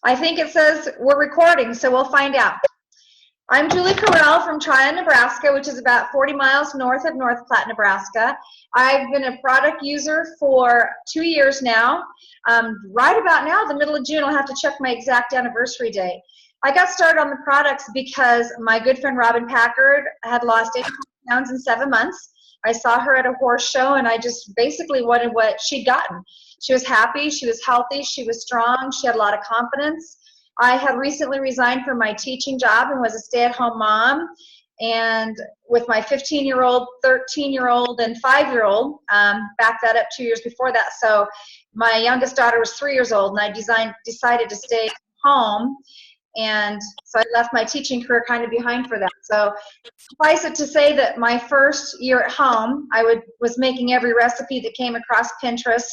I think it says we're recording, so we'll find out. I'm Julie Correll from Tryon, Nebraska, which is about 40 miles north of North Platte, Nebraska. I've been a product user for 2 years now. Right about now, the middle of June, I'll have to check my exact anniversary date. I got started on the products because my good friend Robin Packard had lost 80 pounds in 7 months. I saw her at a horse show, and I just basically wanted what she'd gotten. She was happy, she was healthy, she was strong, she had a lot of confidence. I had recently resigned from my teaching job and was a stay-at-home mom, and with my 15-year-old, 13-year-old, and 5-year-old, back that up 2 years before that. So my youngest daughter was 3 years old, and I decided to stay home, and so I left my teaching career kind of behind for that. So suffice it to say that my first year at home, I was making every recipe that came across Pinterest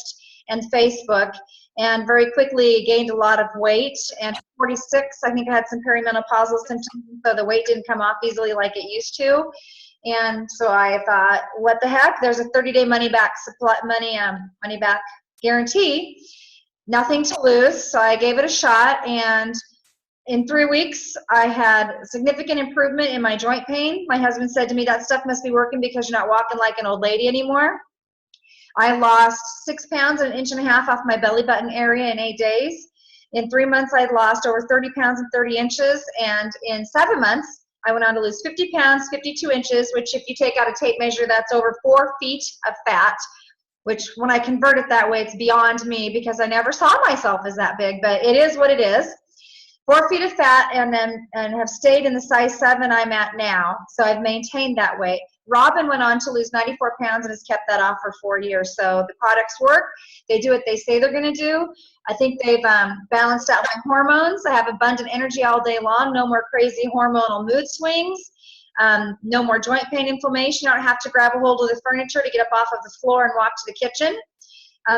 and Facebook, and very quickly gained a lot of weight. And 46, I think I had some perimenopausal symptoms, so the weight didn't come off easily like it used to. And so I thought, what the heck? There's a 30-day money back guarantee. Nothing to lose, so I gave it a shot. And in 3 weeks, I had significant improvement in my joint pain. My husband said to me, that stuff must be working because you're not walking like an old lady anymore. I lost 6 pounds and 1.5 inches off my belly button area in 8 days. In 3 months, I lost over 30 pounds and 30 inches. And in 7 months, I went on to lose 50 pounds, 52 inches, which if you take out a tape measure, that's over 4 feet of fat, which when I convert it that way, it's beyond me because I never saw myself as that big, but it is what it is. 4 feet of fat, and have stayed in the size 7 I'm at now. So I've maintained that weight. Robin went on to lose 94 pounds and has kept that off for 4 years. So the products work. They do what they say they're going to do. I think they've balanced out my hormones. I have abundant energy all day long. No more crazy hormonal mood swings. No more joint pain, inflammation. I don't have to grab a hold of the furniture to get up off of the floor and walk to the kitchen.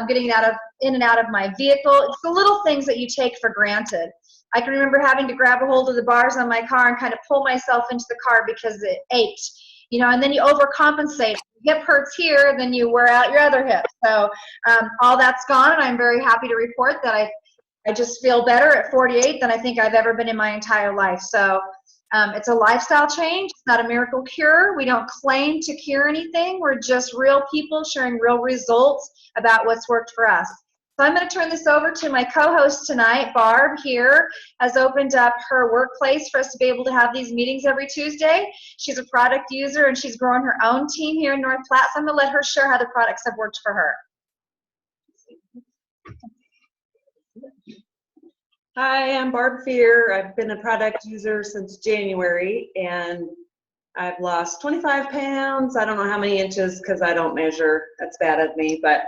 Getting in and out of my vehicle. It's the little things that you take for granted. I can remember having to grab a hold of the bars on my car and kind of pull myself into the car because it ached, and then you overcompensate. Hip hurts here, then you wear out your other hip. So all that's gone, and I'm very happy to report that I just feel better at 48 than I think I've ever been in my entire life. So it's a lifestyle change. It's not a miracle cure. We don't claim to cure anything. We're just real people sharing real results about what's worked for us. So I'm going to turn this over to my co-host tonight. Barb here has opened up her workplace for us to be able to have these meetings every Tuesday. She's a product user, and she's growing her own team here in North Platte. So I'm going to let her share how the products have worked for her. Hi, I'm Barb Fear. I've been a product user since January, and I've lost 25 pounds. I don't know how many inches because I don't measure. That's bad of me, but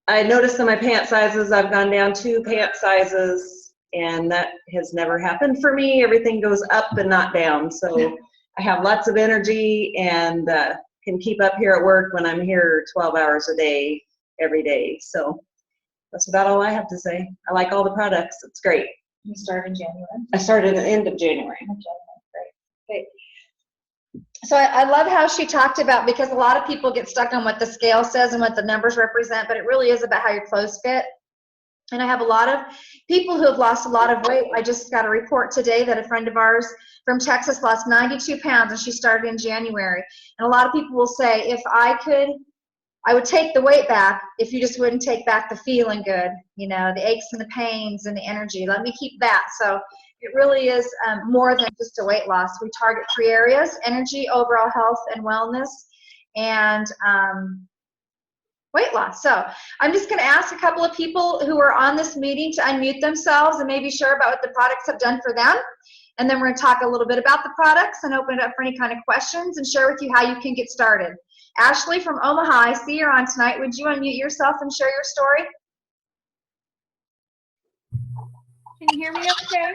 I noticed in my pant sizes, I've gone down 2 pant sizes, and that has never happened for me. Everything goes up and not down. So I have lots of energy and can keep up here at work when I'm here 12 hours a day, every day. So that's about all I have to say. I like all the products. It's great. You started in January? I started at the end of January. Great. So I love how she talked about, because a lot of people get stuck on what the scale says and what the numbers represent, but it really is about how your clothes fit. And I have a lot of people who have lost a lot of weight. I just got a report today that a friend of ours from Texas lost 92 pounds, and she started in January. And a lot of people will say, if I could, I would take the weight back if you just wouldn't take back the feeling good, the aches and the pains and the energy. Let me keep that. So it really is more than just a weight loss. We target 3 areas: energy, overall health and wellness, and weight loss. So I'm just going to ask a couple of people who are on this meeting to unmute themselves and maybe share about what the products have done for them. And then we're going to talk a little bit about the products and open it up for any kind of questions and share with you how you can get started. Ashley from Omaha, I see you're on tonight. Would you unmute yourself and share your story? Can you hear me okay?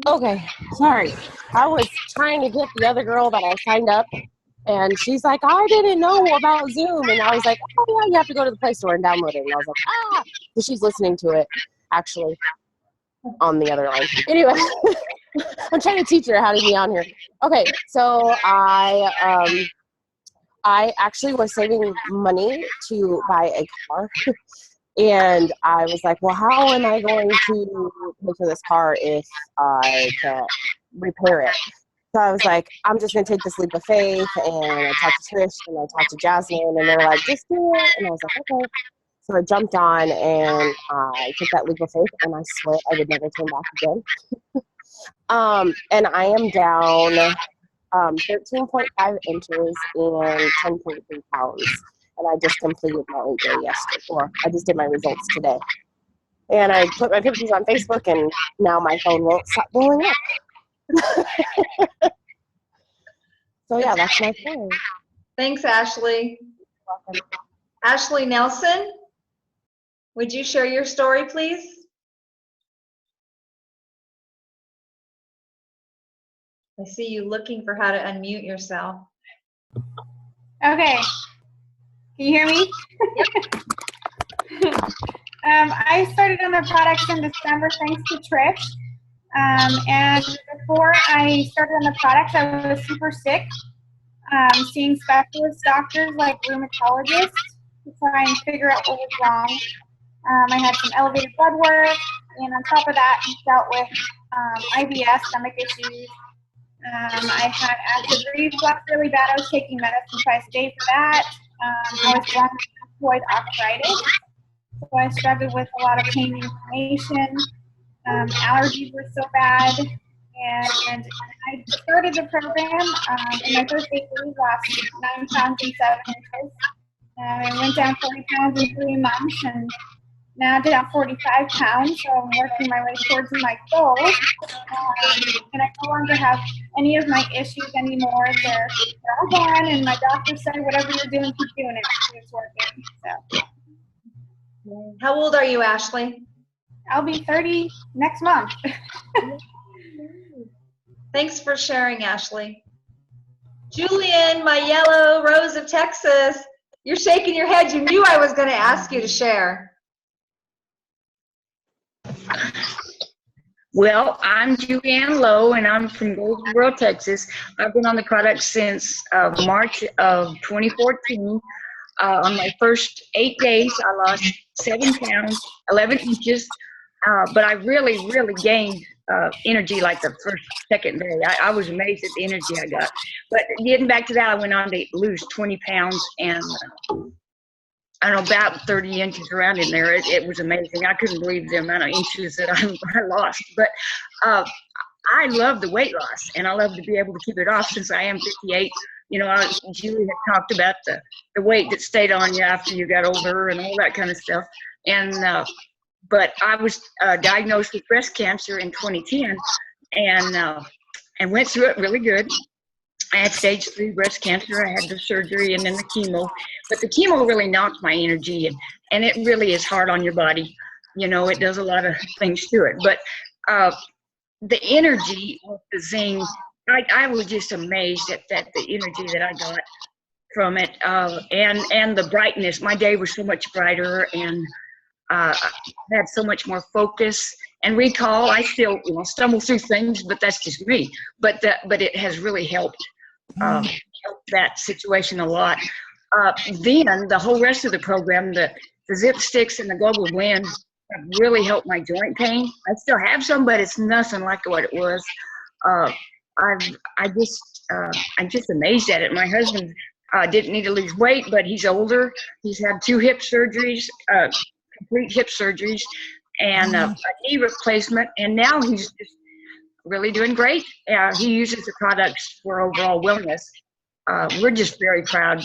Okay, sorry. I was trying to get the other girl that I signed up, and she's like, I didn't know about Zoom. And I was like, oh, yeah, you have to go to the Play Store and download it. And I was like, ah. So she's listening to it, actually, on the other line. Anyway, I'm trying to teach her how to be on here. Okay, so I actually was saving money to buy a car. And I was like, well, how am I going to pay for this car if I can't repair it? So I was like, I'm just going to take this leap of faith. And I talked to Trish and I talked to Jasmine, and they were like, just do it. And I was like, okay. So I jumped on and I took that leap of faith, and I swear I would never turn back again. And I am down 13.5 inches and 10.3 pounds. And I just completed my 8-day yesterday, or I just did my results today. And I put my pictures on Facebook, and now my phone won't stop blowing up. So yeah, that's my story. Thanks, Ashley. Welcome. Ashley Nelson, would you share your story, please? I see you looking for how to unmute yourself. Okay. Can you hear me? I started on the products in December thanks to Trish. And before I started on the products, I was super sick, seeing specialist doctors like rheumatologists to try and figure out what was wrong. I had some elevated blood work, and on top of that, dealt with IBS, stomach issues. I had acid reflux really bad. I was taking medicine twice a day for that. I was born with rheumatoid arthritis, so I struggled with a lot of pain and inflammation. Allergies were so bad, and I started the program. In my first 8 days, lost 9 pounds and 7 inches. And I went down 40 pounds in 3 months, and now down 45 pounds, so I'm working my way towards my goal. And I no longer have any of my issues anymore. They're all gone, and my doctor said, whatever you're doing, keep doing it. It's working. So. How old are you, Ashley? I'll be 30 next month. Thanks for sharing, Ashley. Julian, my yellow rose of Texas, you're shaking your head. You knew I was going to ask you to share. Well, I'm Julianne Lowe, and I'm from Goldsboro, Texas. I've been on the product since March of 2014. On my first 8 days, I lost 7 pounds, 11 inches, but I really gained energy like the second day. I was amazed at the energy I got. But getting back to that, I went on to lose 20 pounds and I don't know, about 30 inches around in there. It was amazing. I couldn't believe the amount of inches that I lost. But I love the weight loss, and I love to be able to keep it off since I am 58. You know, Julie had talked about the weight that stayed on you after you got older and all that kind of stuff. And but I was diagnosed with breast cancer in 2010, and went through it really good. I had stage 3 breast cancer. I had the surgery and then the chemo. But the chemo really knocked my energy, and it really is hard on your body. You know, it does a lot of things to it. But the energy with the Xing, I was just amazed at the energy that I got from it, and the brightness. My day was so much brighter, and had so much more focus and recall. I still, stumble through things, but that's just me. But it has really helped that situation a lot. Then the whole rest of the program, the zip sticks and the global blend have really helped my joint pain. I still have some, but it's nothing like what it was. I'm just amazed at it. My husband didn't need to lose weight, but he's older. He's had 2 hip surgeries, complete hip surgeries, and a knee replacement, and now he's just really doing great. He uses the products for overall wellness. We're just very proud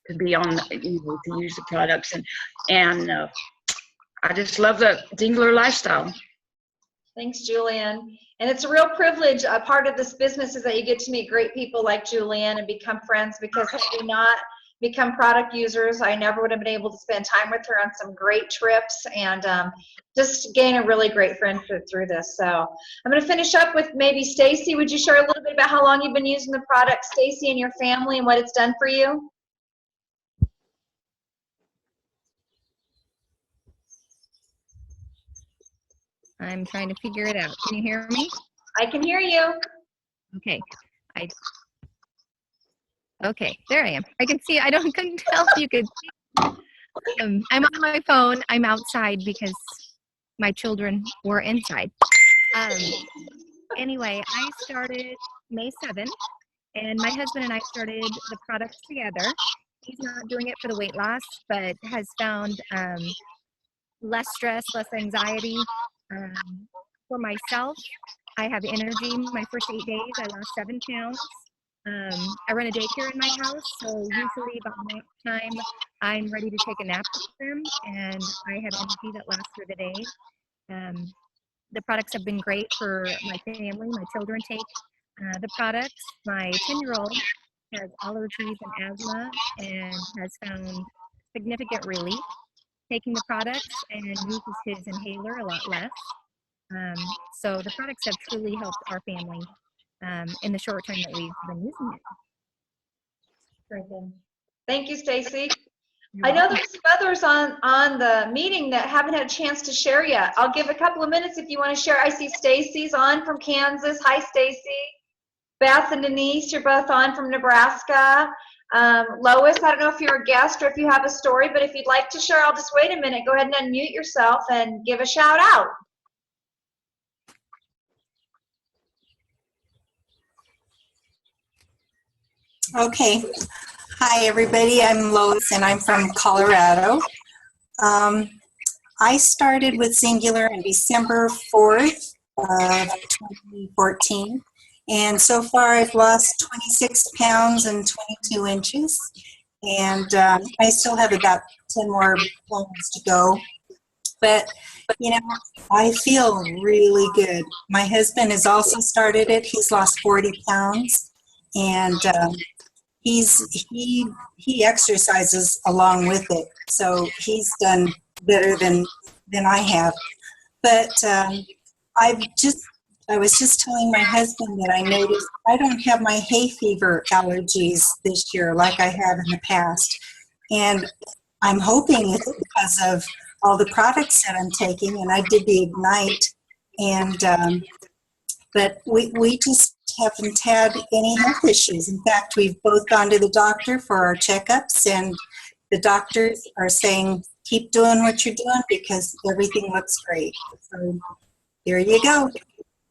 to be on, to use the products, and I just love the Xyngular lifestyle. Thanks, Julian. And it's a real privilege. A part of this business is that you get to meet great people like Julian and become friends, because had we not become product users, I never would have been able to spend time with her on some great trips and just gain a really great friendship through this. So I'm going to finish up with maybe Stacy. Would you share a little bit about how long you've been using the product, Stacy, and your family, and what it's done for you? I'm trying to figure it out. Can you hear me? I can hear you. Okay. Okay, there I am. I can see. Couldn't tell if you could see. I'm on my phone. I'm outside because my children were inside. Anyway, I started May 7th, and my husband and I started the products together. He's not doing it for the weight loss, but has found less stress, less anxiety. For myself, I have energy. My first 8 days, I lost 7 pounds. I run a daycare in my house, so usually about nap time, I'm ready to take a nap with them, and I have energy that lasts through the day. The products have been great for my family. My children take the products. My 10-year-old has allergies and asthma and has found significant relief taking the products and uses his inhaler a lot less. So the products have truly helped our family in the short time that we've been using it. Very good. Thank you, Stacy. I know there's some others on the meeting that haven't had a chance to share yet. I'll give a couple of minutes if you want to share. I see Stacy's on from Kansas. Hi, Stacy. Beth and Denise, you're both on from Nebraska. Lois, I don't know if you're a guest or if you have a story, but if you'd like to share, I'll just wait a minute. Go ahead and unmute yourself and give a shout out. Okay. Hi, everybody. I'm Lois, and I'm from Colorado. I started with Xyngular on December 4th of 2014, and so far I've lost 26 pounds and 22 inches, and I still have about 10 more pounds to go. But, you know, I feel really good. My husband has also started it. He's lost 40 pounds, and he exercises along with it, so he's done better than I have. But I was just telling my husband that I noticed I don't have my hay fever allergies this year like I have in the past, and I'm hoping it's because of all the products that I'm taking. And I did the Ignite, and but we just haven't had any health issues. In fact, we've both gone to the doctor for our checkups, and the doctors are saying, keep doing what you're doing because everything looks great. So there you go.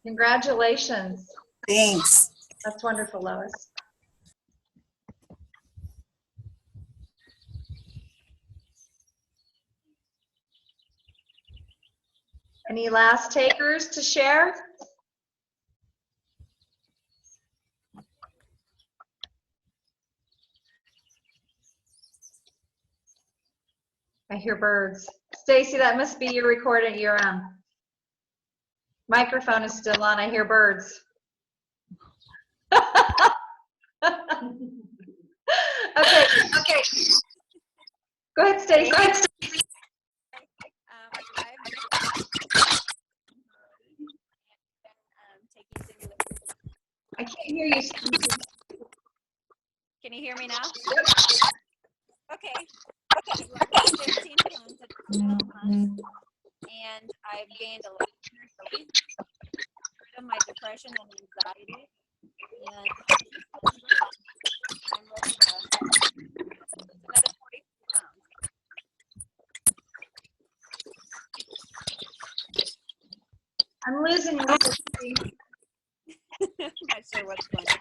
Congratulations. Thanks. That's wonderful, Lois. Any last takers to share? I hear birds. Stacy, that must be your recording. Your microphone is still on. I hear birds. Okay. Go ahead, Stacy. I can't hear you. Can you hear me now? Okay. I lost 15 pounds in 12 months, and I've gained a lot of energy, rid of my depression and anxiety, and I'm ready to lose another 40 pounds. I'm losing you. I'm not sure what's going on.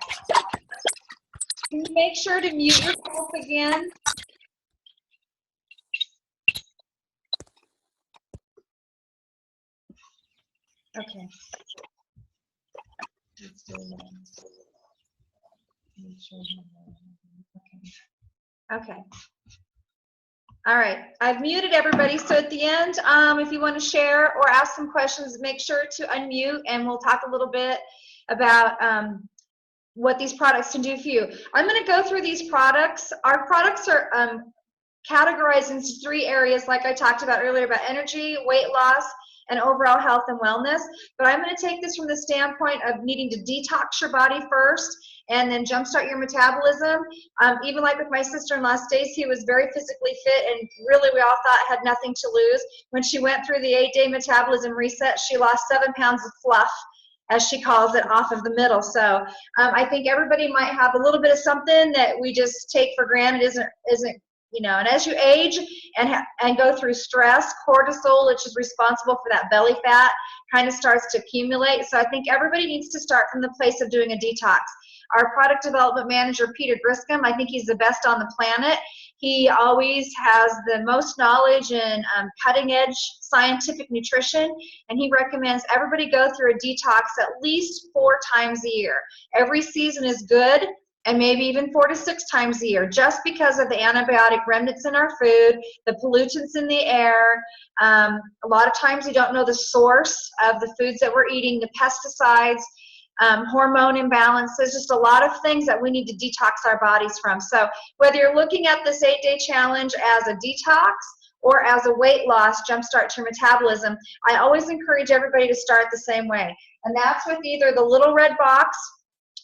Can you make sure to mute yourself again? Okay. Okay. All right. I've muted everybody. So at the end, if you want to share or ask some questions, make sure to unmute, and we'll talk a little bit about what these products can do for you. I'm going to go through these products. Our products are categorized into 3 areas, like I talked about earlier, about energy, weight loss, and overall health and wellness. But I'm going to take this from the standpoint of needing to detox your body first and then jumpstart your metabolism. Even like with my sister-in-law, Stacy, who was very physically fit and really we all thought had nothing to lose. When she went through the 8-day metabolism reset, she lost 7 pounds of fluff, as she calls it, off of the middle. So I think everybody might have a little bit of something that we just take for granted isn't And as you age and go through stress, cortisol, which is responsible for that belly fat, kind of starts to accumulate. So I think everybody needs to start from the place of doing a detox. Our product development manager, Peter Griscom, I think he's the best on the planet. He always has the most knowledge in cutting edge scientific nutrition, and he recommends everybody go through a detox at least 4 times a year. Every season is good, and maybe even 4 to 6 times a year, just because of the antibiotic remnants in our food, the pollutants in the air. A lot of times we don't know the source of the foods that we're eating, the pesticides, hormone imbalances, just a lot of things that we need to detox our bodies from. So whether you're looking at this 8-day challenge as a detox or as a weight loss, jumpstart your metabolism, I always encourage everybody to start the same way. And that's with either the little red box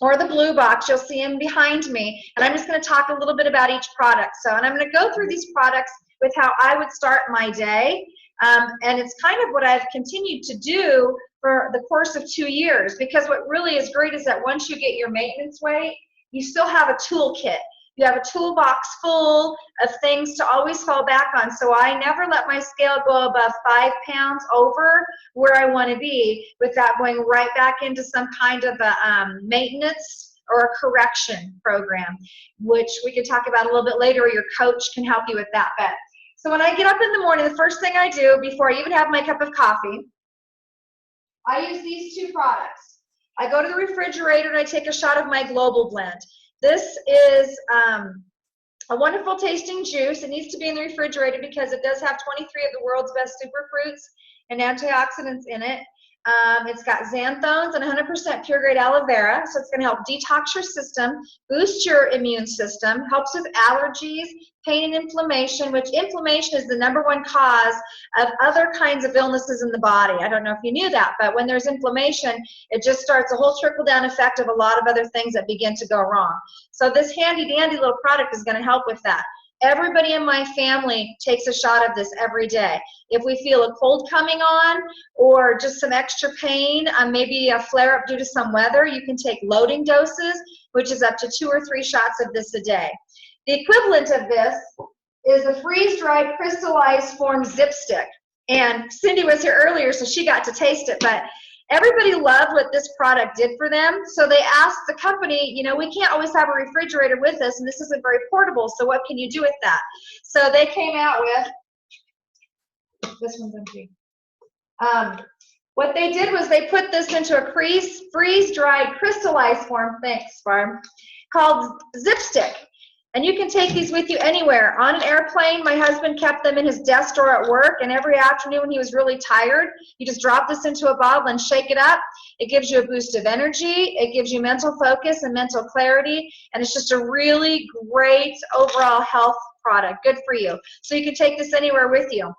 or the blue box. You'll see them behind me. And I'm just going to talk a little bit about each product. And I'm going to go through these products with how I would start my day. And it's kind of what I've continued to do for the course of 2 years, because what really is great is that once you get your maintenance weight, you still have a toolkit. You have a toolbox full of things to always fall back on. So I never let my scale go above 5 pounds over where I want to be without going right back into some kind of a maintenance or a correction program, which we can talk about a little bit later, or your coach can help you with that. But so when I get up in the morning, the first thing I do before I even have my cup of coffee, I use these 2 products. I go to the refrigerator and I take a shot of my Global Blend. This is a wonderful tasting juice. It needs to be in the refrigerator because it does have 23 of the world's best superfruits and antioxidants in it. It's got xanthones and 100% pure grade aloe vera, so it's going to help detox your system, boost your immune system, helps with allergies, pain and inflammation, which inflammation is the #1 cause of other kinds of illnesses in the body. I don't know if you knew that, but when there's inflammation, it just starts a whole trickle-down effect of a lot of other things that begin to go wrong. So this handy-dandy little product is going to help with that. Everybody in my family takes a shot of this every day. If we feel a cold coming on or just some extra pain, maybe a flare-up due to some weather, you can take loading doses, which is up to 2 or 3 shots of this a day. The equivalent of this is the freeze-dried crystallized form zip stick. And Cindy was here earlier, so she got to taste it, but everybody loved what this product did for them, so they asked the company, we can't always have a refrigerator with us, and this isn't very portable, so what can you do with that? So they came out with, this one's empty. What they did was they put this into a freeze-dried crystallized form, thanks, Barb, called Zip Stick. And you can take these with you anywhere. On an airplane, my husband kept them in his desk drawer at work, and every afternoon when he was really tired, you just drop this into a bottle and shake it up. It gives you a boost of energy, it gives you mental focus and mental clarity, and it's just a really great overall health product. Good for you. So you can take this anywhere with you.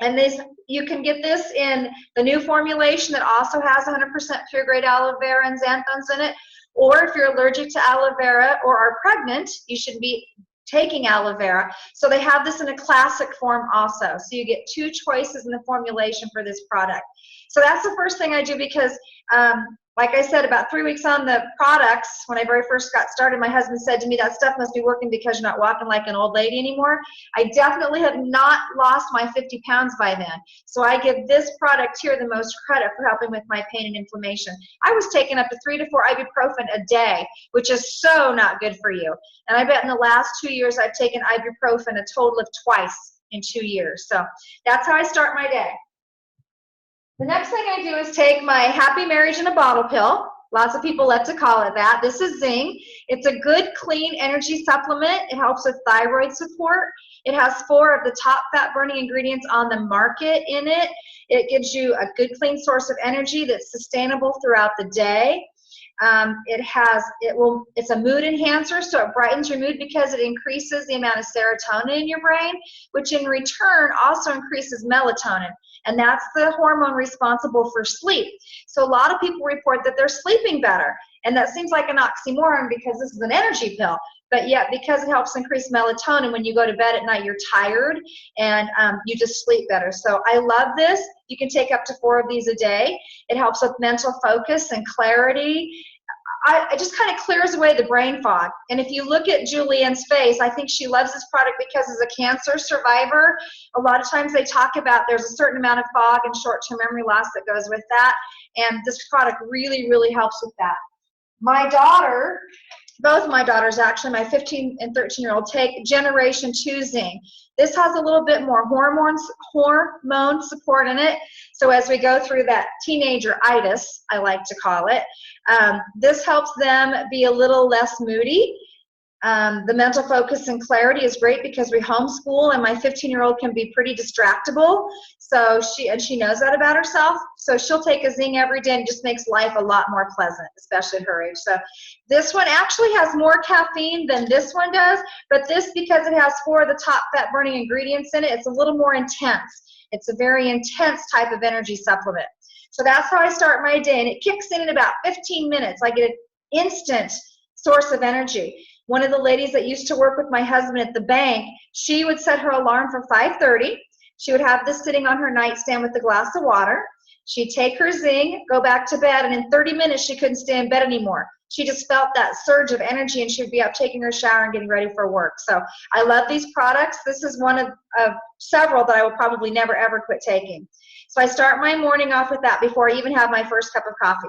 And you can get this in the new formulation that also has 100% pure grade aloe vera and xanthones in it. Or if you're allergic to aloe vera or are pregnant, you should be taking aloe vera. So they have this in a classic form also. So you get 2 choices in the formulation for this product. So that's the first thing I do because, like I said, about 3 weeks on the products, when I very first got started, my husband said to me, that stuff must be working because you're not walking like an old lady anymore. I definitely have not lost my 50 pounds by then. So I give this product here the most credit for helping with my pain and inflammation. I was taking up to 3 to 4 ibuprofen a day, which is so not good for you. And I bet in the last 2 years, I've taken ibuprofen a total of twice in 2 years. So that's how I start my day. The next thing I do is take my Happy Marriage in a Bottle pill. Lots of people like to call it that. This is Xing. It's a good, clean energy supplement. It helps with thyroid support. It has 4 of the top fat-burning ingredients on the market in it. It gives you a good, clean source of energy that's sustainable throughout the day. It's a mood enhancer, so it brightens your mood because it increases the amount of serotonin in your brain, which in return also increases melatonin. And that's the hormone responsible for sleep. So a lot of people report that they're sleeping better. And that seems like an oxymoron because this is an energy pill. But yet, because it helps increase melatonin, when you go to bed at night, you're tired and you just sleep better. So I love this. You can take up to 4 of these a day. It helps with mental focus and clarity. it just kind of clears away the brain fog. And if you look at Julianne's face, I think she loves this product because as a cancer survivor, a lot of times they talk about there's a certain amount of fog and short-term memory loss that goes with that. And this product really, really helps with that. My daughter, both my daughters actually, my 15 and 13-year-old, take Generation 2 Zinc. This has a little bit more hormone support in it. So as we go through that teenager-itis, I like to call it, this helps them be a little less moody. The mental focus and clarity is great because we homeschool, and my 15-year-old can be pretty distractible. So she knows that about herself. So she'll take a Zing every day, and it just makes life a lot more pleasant, especially at her age. So this one actually has more caffeine than this one does, but this, because it has 4 of the top fat-burning ingredients in it, it's a little more intense. It's a very intense type of energy supplement. So that's how I start my day, and it kicks in about 15 minutes. I get an instant source of energy. One of the ladies that used to work with my husband at the bank, she would set her alarm for 5:30. She would have this sitting on her nightstand with a glass of water. She'd take her Zing, go back to bed, and in 30 minutes she couldn't stay in bed anymore. She just felt that surge of energy, and she'd be up taking her shower and getting ready for work. So I love these products. This is one of several that I will probably never, ever quit taking. So I start my morning off with that before I even have my first cup of coffee.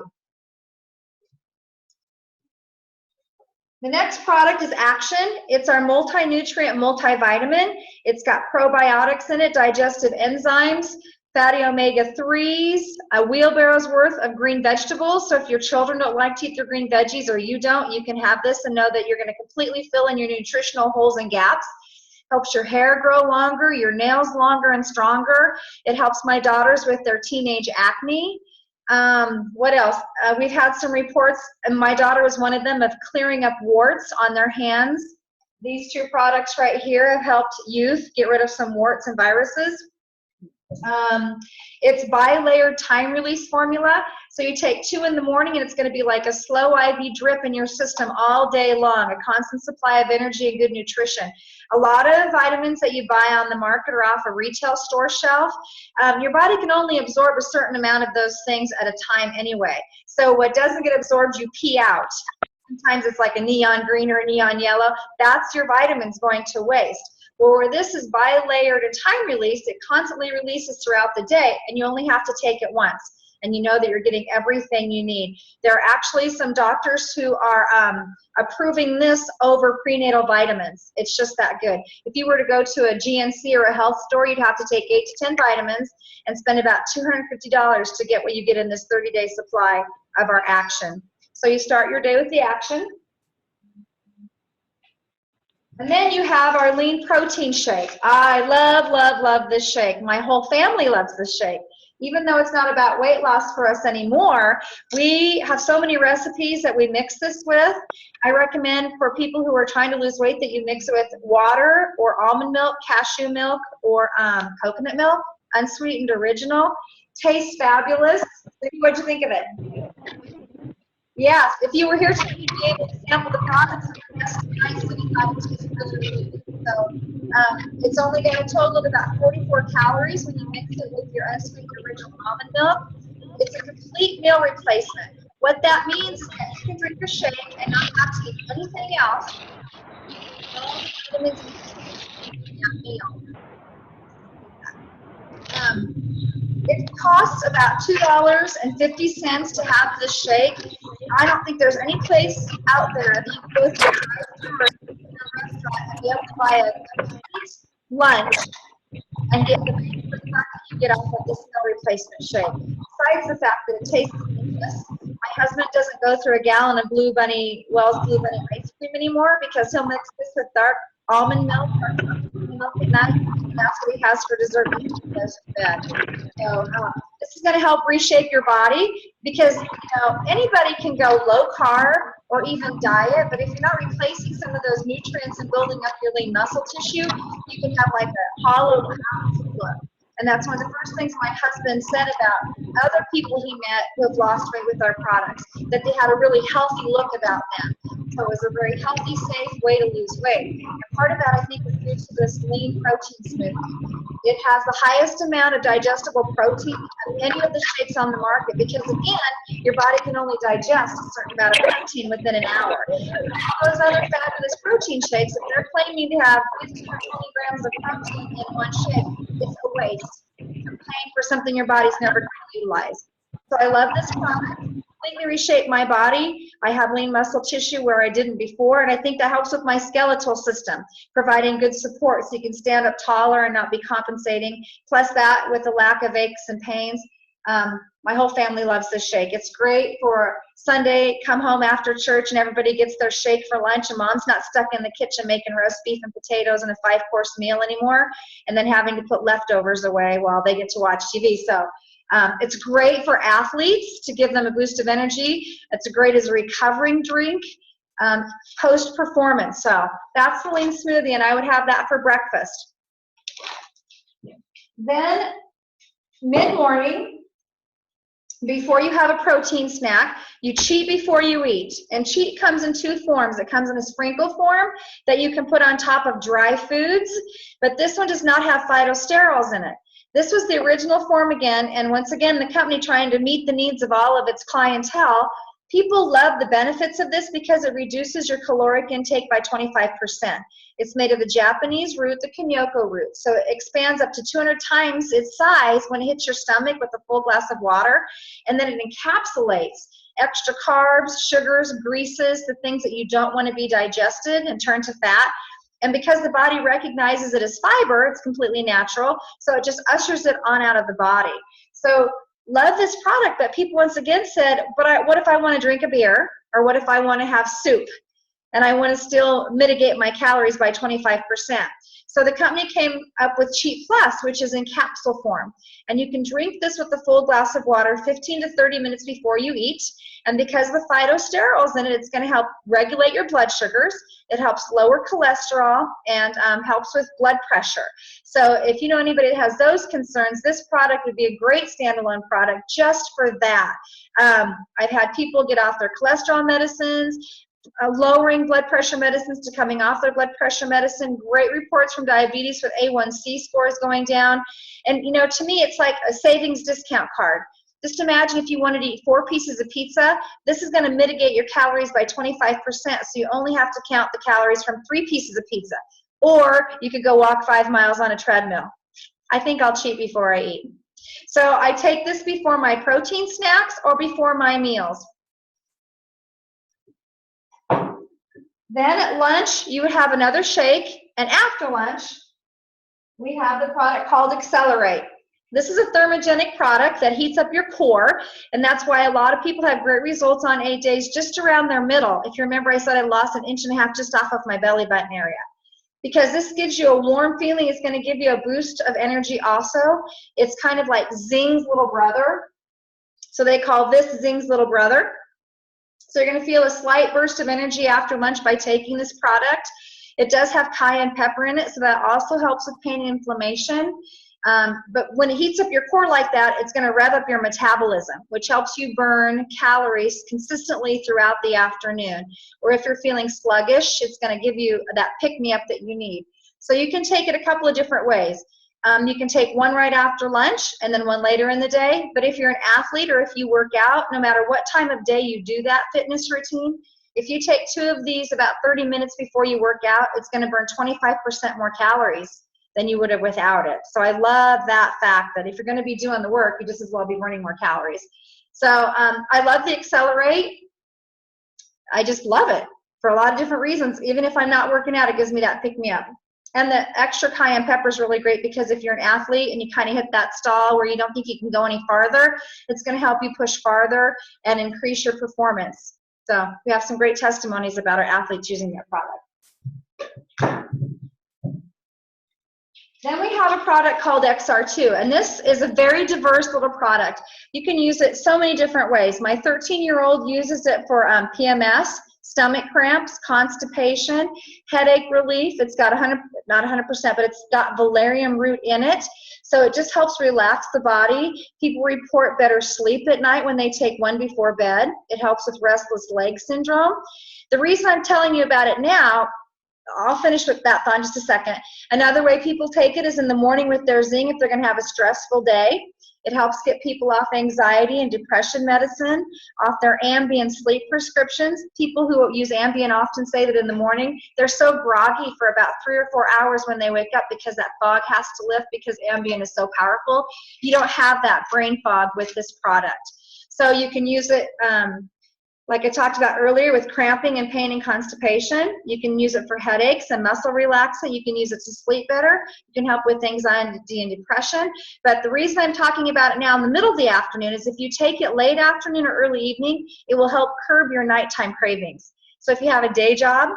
The next product is Action. It's our multi-nutrient multivitamin. It's got probiotics in it, digestive enzymes, fatty omega-3s, a wheelbarrow's worth of green vegetables. So if your children don't like to eat their green veggies or you don't, you can have this and know that you're going to completely fill in your nutritional holes and gaps. Helps your hair grow longer, your nails longer and stronger. It helps my daughters with their teenage acne. What else? We've had some reports, and my daughter was one of them, of clearing up warts on their hands. These 2 products right here have helped youth get rid of some warts and viruses. It's bi-layered time release formula. So you take 2 in the morning, and it's going to be like a slow IV drip in your system all day long, a constant supply of energy and good nutrition. A lot of vitamins that you buy on the market or off a retail store shelf, your body can only absorb a certain amount of those things at a time anyway. So what doesn't get absorbed, you pee out. Sometimes it's like a neon green or a neon yellow. That's your vitamins going to waste. Well, where this is bi-layered and time released, it constantly releases throughout the day, and you only have to take it once. And you know that you're getting everything you need. There are actually some doctors who are approving this over prenatal vitamins. It's just that good. If you were to go to a GNC or a health store, you'd have to take 8 to 10 vitamins and spend about $250 to get what you get in this 30-day supply of our Action. So you start your day with the Action. And then you have our lean protein shake. I love, love, love this shake. My whole family loves this shake. Even though it's not about weight loss for us anymore, we have so many recipes that we mix this with. I recommend for people who are trying to lose weight that you mix it with water or almond milk, cashew milk, or coconut milk, unsweetened original. Tastes fabulous. What'd you think of it? Yes, if you were here today, you'd be able to sample the products and test it nicely. I would taste really, really good. So it's only going to total about 44 calories when you mix it with your unsweetened original almond milk. It's a complete meal replacement. What that means is that you can drink a shake and not have to eat anything else. All the vitamins in that meal. It costs about $2.50 to have this shake. I don't think there's any place out there that you can go to a restaurant and be able to buy a complete lunch and get the fact that you get off of this meal replacement shake. Besides the fact that it tastes delicious, my husband doesn't go through a gallon of Wells Blue Bunny ice cream anymore because he'll mix this with dark almond milk or milk at night, and that's what he has for dessert when he goes to bed. So this is going to help reshape your body because anybody can go low carb or even diet, but if you're not replacing some of those nutrients and building up your lean muscle tissue, you can have like a hollow look. And that's one of the first things my husband said about other people he met who have lost weight with our products, that they had a really healthy look about them. So it was a very healthy, safe way to lose weight. And part of that, I think, is due to this lean protein smoothie. It has the highest amount of digestible protein of any of the shakes on the market because, again, your body can only digest a certain amount of protein within an hour. All those other fabulous protein shakes, if they're claiming to have 15 or 20 grams of protein in one shake, it's a waste. You're paying for something your body's never going to utilize. So I love this product. Completely reshaped my body. I have lean muscle tissue where I didn't before, and I think that helps with my skeletal system, providing good support so you can stand up taller and not be compensating. Plus that with the lack of aches and pains. My whole family loves this shake. It's great for Sunday, come home after church and everybody gets their shake for lunch and mom's not stuck in the kitchen making roast beef and potatoes and a 5-course meal anymore and then having to put leftovers away while they get to watch TV. So it's great for athletes to give them a boost of energy. It's great as a recovering drink post-performance. So that's the lean smoothie, and I would have that for breakfast. Then mid-morning, before you have a protein snack, you cheat before you eat. And cheat comes in 2 forms. It comes in a sprinkle form that you can put on top of dry foods, but this one does not have phytosterols in it. This was the original form again, and once again, the company trying to meet the needs of all of its clientele. People love the benefits of this because it reduces your caloric intake by 25%. It's made of the Japanese root, the Kanyoko root, so it expands up to 200 times its size when it hits your stomach with a full glass of water, and then it encapsulates extra carbs, sugars, greases, the things that you don't want to be digested and turn to fat. And because the body recognizes it as fiber, it's completely natural, so it just ushers it on out of the body. So love this product, but people once again said, but what if I want to drink a beer, or what if I want to have soup, and I want to still mitigate my calories by 25%? So the company came up with Cheat Plus, which is in capsule form. And you can drink this with a full glass of water 15 to 30 minutes before you eat. And because of the phytosterols in it, it's going to help regulate your blood sugars. It helps lower cholesterol and helps with blood pressure. So if you know anybody that has those concerns, this product would be a great standalone product just for that. I've had people get off their cholesterol medicines, lowering blood pressure medicines to coming off their blood pressure medicine. Great reports from diabetes with A1C scores going down. And you know, to me, it's like a savings discount card. Just imagine if you wanted to eat 4 pieces of pizza, this is going to mitigate your calories by 25%, so you only have to count the calories from 3 pieces of pizza. Or you could go walk 5 miles on a treadmill. I think I'll cheat before I eat. So I take this before my protein snacks or before my meals. Then at lunch, you would have another shake, and after lunch, we have the product called Accelerate. This is a thermogenic product that heats up your core, and that's why a lot of people have great results on 8 days just around their middle. If you remember, I said I lost 1.5 inches just off of my belly button area. Because this gives you a warm feeling, it's going to give you a boost of energy also. It's kind of like Zing's little brother. So they call this Zing's little brother. So you're going to feel a slight burst of energy after lunch by taking this product. It does have cayenne pepper in it, so that also helps with pain and inflammation. But when it heats up your core like that, it's going to rev up your metabolism, which helps you burn calories consistently throughout the afternoon. Or if you're feeling sluggish, it's going to give you that pick-me-up that you need. So you can take it a couple of different ways. You can take one right after lunch and then one later in the day. But if you're an athlete or if you work out, no matter what time of day you do that fitness routine, if you take 2 of these about 30 minutes before you work out, it's going to burn 25% more calories than you would have without it. So I love that fact that if you're going to be doing the work, you just as well be burning more calories. So I love the Accelerate. I just love it for a lot of different reasons. Even if I'm not working out, it gives me that pick-me-up. And the extra cayenne pepper is really great because if you're an athlete and you kind of hit that stall where you don't think you can go any farther, it's going to help you push farther and increase your performance. So we have some great testimonies about our athletes using that product. Then we have a product called XR2, and this is a very diverse little product. You can use it so many different ways. My 13-year-old uses it for PMS, stomach cramps, constipation, headache relief. It's got not 100%, but it's got valerian root in it. So it just helps relax the body. People report better sleep at night when they take one before bed. It helps with restless leg syndrome. The reason I'm telling you about it now, I'll finish with that thought in just a second. Another way people take it is in the morning with their Xing if they're going to have a stressful day. It helps get people off anxiety and depression medicine, off their Ambien sleep prescriptions. People who use Ambien often say that in the morning, they're so groggy for about 3 or 4 hours when they wake up because that fog has to lift because Ambien is so powerful. You don't have that brain fog with this product. So you can use it like I talked about earlier with cramping and pain and constipation. You can use it for headaches and muscle relaxant. You can use it to sleep better. You can help with anxiety and depression. But the reason I'm talking about it now in the middle of the afternoon is if you take it late afternoon or early evening, it will help curb your nighttime cravings. So if you have a day job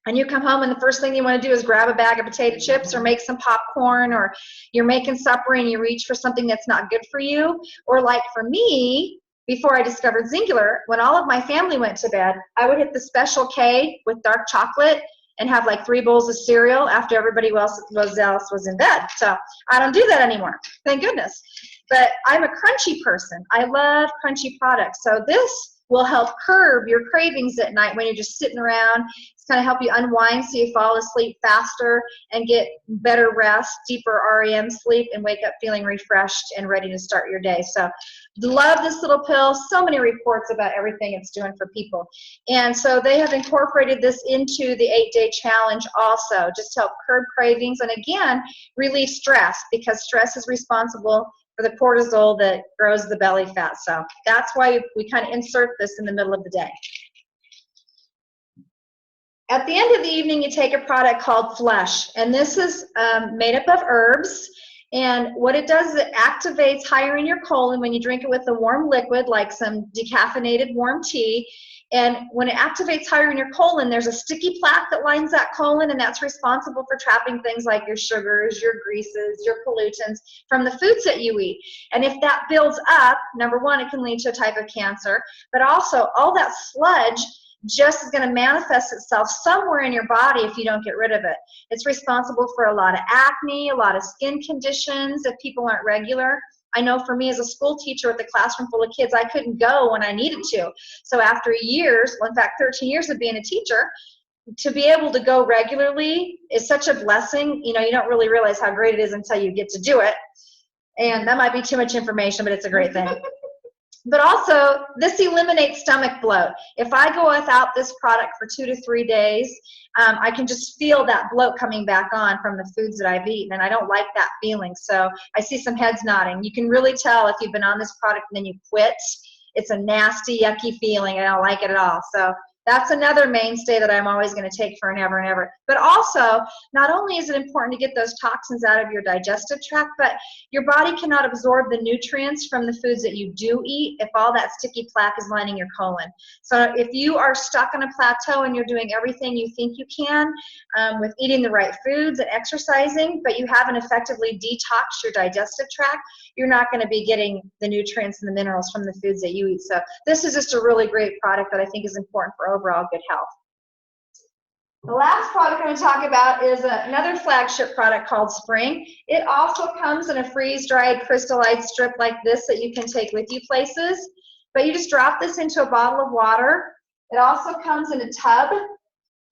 and you come home and the first thing you want to do is grab a bag of potato chips or make some popcorn, or you're making supper and you reach for something that's not good for you, or like for me, before I discovered Xyngular, when all of my family went to bed, I would hit the Special K with dark chocolate and have like 3 bowls of cereal after everybody else was in bed. So I don't do that anymore, thank goodness. But I'm a crunchy person. I love crunchy products. So this will help curb your cravings at night when you're just sitting around. It's going to help you unwind so you fall asleep faster and get better rest, deeper REM sleep, and wake up feeling refreshed and ready to start your day. So love this little pill. So many reports about everything it's doing for people. And so they have incorporated this into the 8-day challenge also, just to help curb cravings and, again, relieve stress, because stress is responsible for the cortisol that grows the belly fat. So that's why we kind of insert this in the middle of the day. At the end of the evening, you take a product called Flesh, and this is made up of herbs. And what it does is it activates higher in your colon when you drink it with a warm liquid, like some decaffeinated warm tea. And when it activates higher in your colon, there's a sticky plaque that lines that colon, and that's responsible for trapping things like your sugars, your greases, your pollutants from the foods that you eat. And if that builds up, number one, it can lead to a type of cancer, but also all that sludge just is going to manifest itself somewhere in your body if you don't get rid of it. It's responsible for a lot of acne, a lot of skin conditions if people aren't regular. I know for me as a school teacher with a classroom full of kids, I couldn't go when I needed to. So after years, well, in fact, 13 years of being a teacher, to be able to go regularly is such a blessing. You know, you don't really realize how great it is until you get to do it. And that might be too much information, but it's a great thing. But also, this eliminates stomach bloat. If I go without this product for 2 to 3 days, I can just feel that bloat coming back on from the foods that I've eaten, and I don't like that feeling. So I see some heads nodding. You can really tell if you've been on this product and then you quit. It's a nasty, yucky feeling, and I don't like it at all. So that's another mainstay that I'm always going to take for ever and ever. But also, not only is it important to get those toxins out of your digestive tract, but your body cannot absorb the nutrients from the foods that you do eat if all that sticky plaque is lining your colon. So if you are stuck on a plateau and you're doing everything you think you can with eating the right foods and exercising, but you haven't effectively detoxed your digestive tract, you're not going to be getting the nutrients and the minerals from the foods that you eat. So this is just a really great product that I think is important for overall good health. The last product I'm going to talk about is another flagship product called Spring. It also comes in a freeze-dried crystallized strip like this that you can take with you places. But you just drop this into a bottle of water. It also comes in a tub,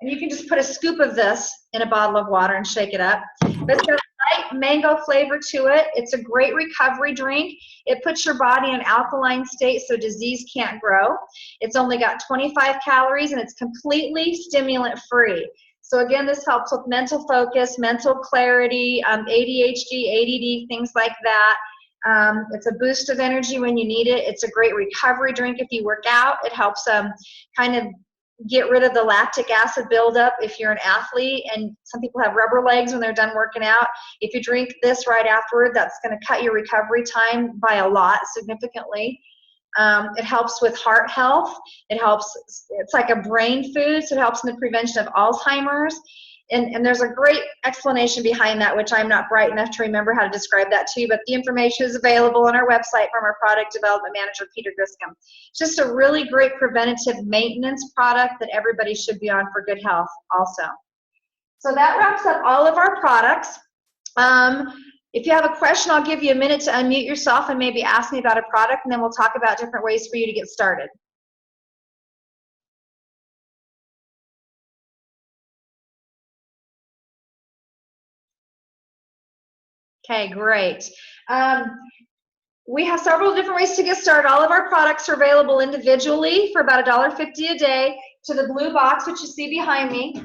and you can just put a scoop of this in a bottle of water and shake it up. But it's got a light mango flavor to it. It's a great recovery drink. It puts your body in an alkaline state so disease can't grow. It's only got 25 calories, and it's completely stimulant free. So again, this helps with mental focus, mental clarity, ADHD, ADD, things like that. It's a boost of energy when you need it. It's a great recovery drink if you work out. It helps kind of get rid of the lactic acid buildup if you're an athlete, and some people have rubber legs when they're done working out. If you drink this right afterward, that's going to cut your recovery time by a lot, significantly. It helps with heart health. It's like a brain food, so it helps in the prevention of Alzheimer's. And there's a great explanation behind that, which I'm not bright enough to remember how to describe that to you, but the information is available on our website from our product development manager, Peter Griscom. Just a really great preventative maintenance product that everybody should be on for good health also. So that wraps up all of our products. If you have a question, I'll give you a minute to unmute yourself and maybe ask me about a product, and then we'll talk about different ways for you to get started. Okay, great. We have several different ways to get started. All of our products are available individually for about $1.50 a day to the blue box, which you see behind me.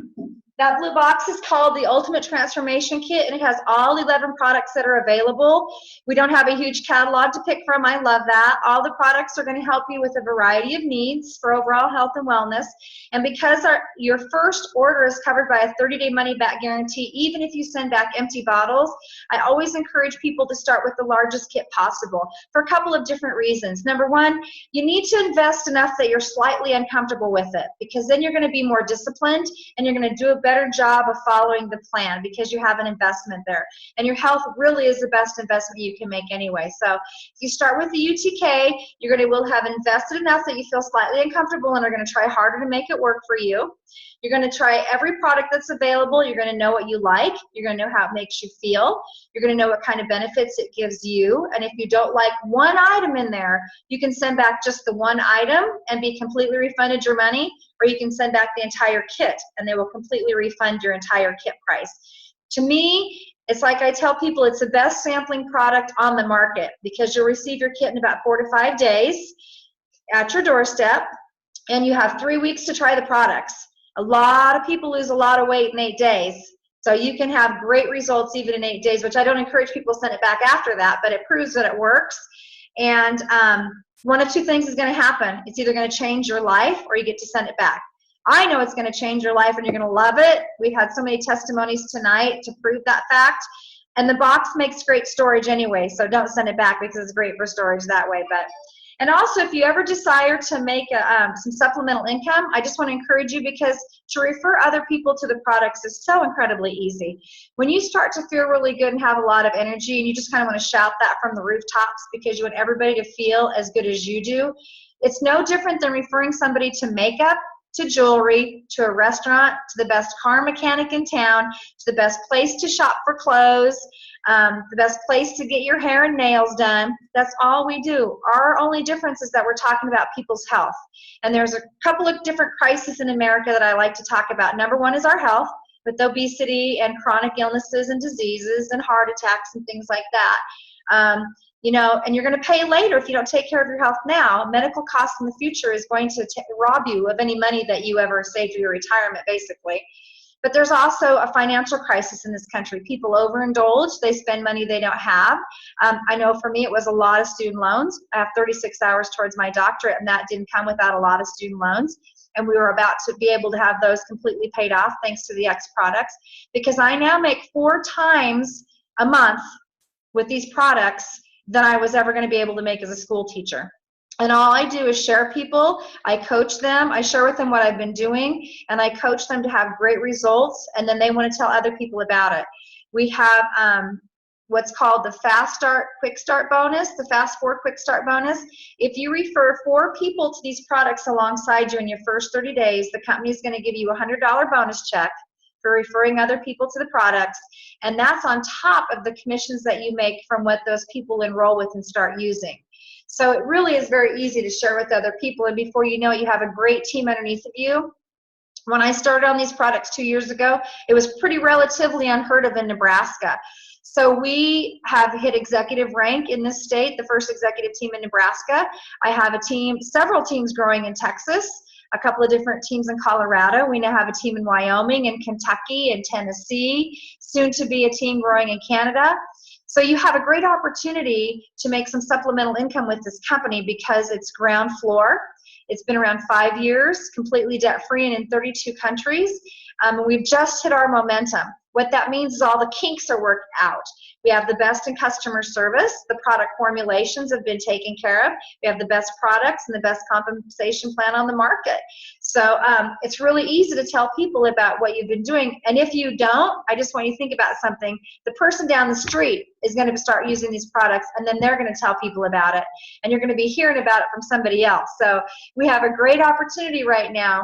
That blue box is called the Ultimate Transformation Kit, and it has all 11 products that are available. We don't have a huge catalog to pick from. I love that. All the products are going to help you with a variety of needs for overall health and wellness. And because your first order is covered by a 30-day money-back guarantee, even if you send back empty bottles, I always encourage people to start with the largest kit possible for a couple of different reasons. Number one, you need to invest enough that you're slightly uncomfortable with it, because then you're going to be more disciplined and you're going to do a better job of following the plan because you have an investment there. And your health really is the best investment you can make anyway. So if you start with the UTK, will have invested enough that you feel slightly uncomfortable and are going to try harder to make it work for you. You're going to try every product that's available. You're going to know what you like. You're going to know how it makes you feel. You're going to know what kind of benefits it gives you. And if you don't like one item in there, you can send back just the one item and be completely refunded your money, or you can send back the entire kit and they will completely refund your entire kit price. To me, it's like I tell people, it's the best sampling product on the market because you'll receive your kit in about 4 to 5 days at your doorstep, and you have 3 weeks to try the products. A lot of people lose a lot of weight in 8 days, so you can have great results even in 8 days, which I don't encourage people to send it back after that, but it proves that it works. And one of two things is going to happen. It's either going to change your life or you get to send it back. I know it's going to change your life and you're going to love it. We've had so many testimonies tonight to prove that fact. And the box makes great storage anyway, so don't send it back because it's great for storage that way. And also, if you ever desire to make some supplemental income, I just want to encourage you, because to refer other people to the products is so incredibly easy. When you start to feel really good and have a lot of energy and you just kind of want to shout that from the rooftops because you want everybody to feel as good as you do, it's no different than referring somebody to makeup, to jewelry, to a restaurant, to the best car mechanic in town, to the best place to shop for clothes, the best place to get your hair and nails done. That's all we do. Our only difference is that we're talking about people's health. And there's a couple of different crises in America that I like to talk about. Number one is our health, with obesity and chronic illnesses and diseases and heart attacks and things like that. And you're going to pay later if you don't take care of your health now. Medical costs in the future is going to rob you of any money that you ever saved for your retirement, basically. But there's also a financial crisis in this country. People overindulge. They spend money they don't have. I know for me it was a lot of student loans. I have 36 hours towards my doctorate, and that didn't come without a lot of student loans. And we were about to be able to have those completely paid off thanks to the X products, because I now make 4 times a month with these products than I was ever going to be able to make as a school teacher. And all I do is share people. I coach them. I share with them what I've been doing, and I coach them to have great results, and then they want to tell other people about it. We have what's called the Fast Start Quick Start bonus, the Fast 4 Quick Start bonus. If you refer 4 people to these products alongside you in your first 30 days, the company is going to give you a $100 bonus check for referring other people to the products, and that's on top of the commissions that you make from what those people enroll with and start using. So it really is very easy to share with other people, and before you know it, you have a great team underneath of you. When I started on these products 2 years ago, it was pretty relatively unheard of in Nebraska. So we have hit executive rank in this state, the first executive team in Nebraska. I have a team, several teams growing in Texas, a couple of different teams in Colorado. We now have a team in Wyoming and Kentucky and Tennessee, soon to be a team growing in Canada. So you have a great opportunity to make some supplemental income with this company because it's ground floor. It's been around 5 years, completely debt-free and in 32 countries. We've just hit our momentum. What that means is all the kinks are worked out. We have the best in customer service. The product formulations have been taken care of. We have the best products and the best compensation plan on the market. So it's really easy to tell people about what you've been doing. And if you don't, I just want you to think about something. The person down the street is going to start using these products, and then they're going to tell people about it. And you're going to be hearing about it from somebody else. So we have a great opportunity right now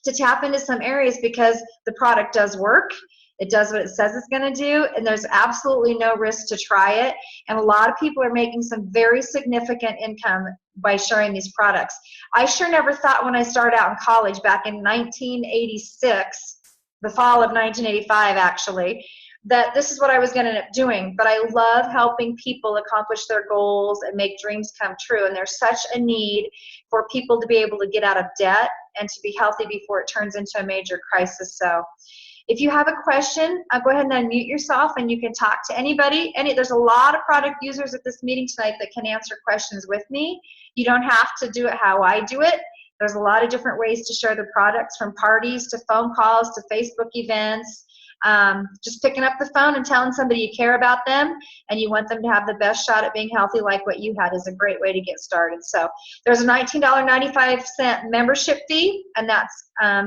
to tap into some areas because the product does work. It does what it says it's going to do, and there's absolutely no risk to try it. And a lot of people are making some very significant income by sharing these products. I sure never thought when I started out in college back in 1986, the fall of 1985 actually, that this is what I was going to end up doing. But I love helping people accomplish their goals and make dreams come true. And there's such a need for people to be able to get out of debt and to be healthy before it turns into a major crisis. So if you have a question, go ahead and unmute yourself and you can talk to anybody. There's a lot of product users at this meeting tonight that can answer questions with me. You don't have to do it how I do it. There's a lot of different ways to share the products, from parties to phone calls to Facebook events. Just picking up the phone and telling somebody you care about them and you want them to have the best shot at being healthy like what you had is a great way to get started. So there's a $19.95 membership fee, and that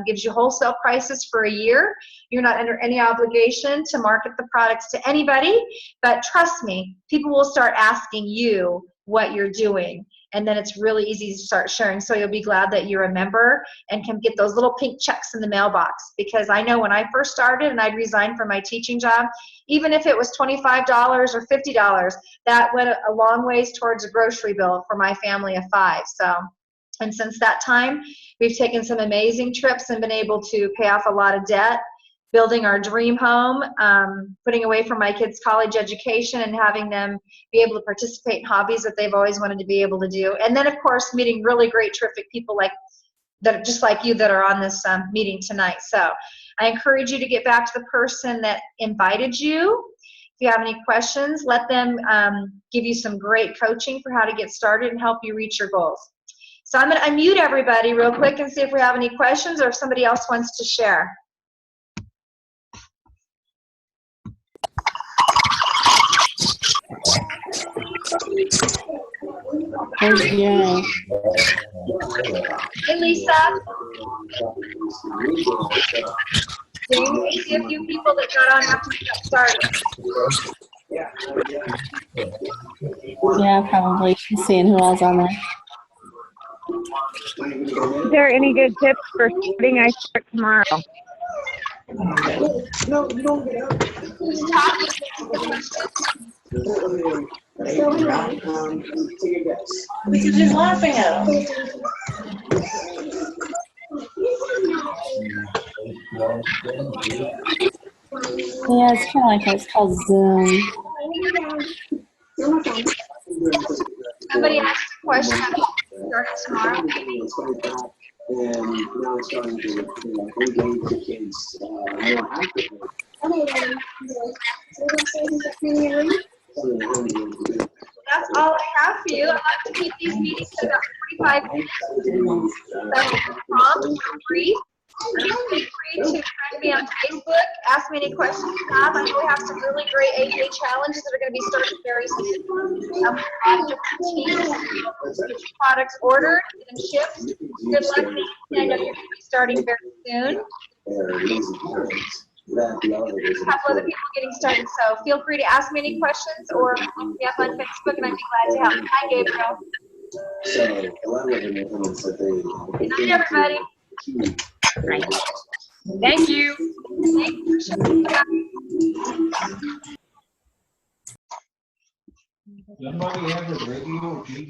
gives you wholesale prices for a year. You're not under any obligation to market the products to anybody, but trust me, people will start asking you what you're doing. And then it's really easy to start sharing. So you'll be glad that you're a member and can get those little pink checks in the mailbox. Because I know when I first started and I'd resigned from my teaching job, even if it was $25 or $50, that went a long ways towards a grocery bill for my family of 5. So, and since that time, we've taken some amazing trips and been able to pay off a lot of debt, building our dream home, putting away from my kids' college education and having them be able to participate in hobbies that they've always wanted to be able to do. And then, of course, meeting really great, terrific people like that, just like you, that are on this meeting tonight. So I encourage you to get back to the person that invited you. If you have any questions, let them give you some great coaching for how to get started and help you reach your goals. So I'm going to unmute everybody real quick and see if we have any questions or if somebody else wants to share. Yeah. Hey, Lisa. Dang, we see a few people that got on after we got started. Yeah, probably. Seeing who else on there. Is there any good tips for starting? I start tomorrow. Because he's laughing at him. Yeah, it's kind of like it's called Zoom. Somebody asked a question about starting tomorrow. And now it's starting to engage the kids more actively. That's all I have for you. I like to keep these meetings to about 45 minutes. That's prompt for free. Feel free to find me on Facebook. Ask me any questions you have. I know we have some really great ADA challenges that are going to be starting very soon. A lot of different teams. Get your products ordered, get them shipped. Good luck. I know you're going to be starting very soon. There's a couple other people getting started, so feel free to ask me any questions or look me up on Facebook, and I'd be glad to help. Hi, Gabriel. So a lot of them implements that they. Good night, everybody. Right. Thank you. Somebody have a radio, TV?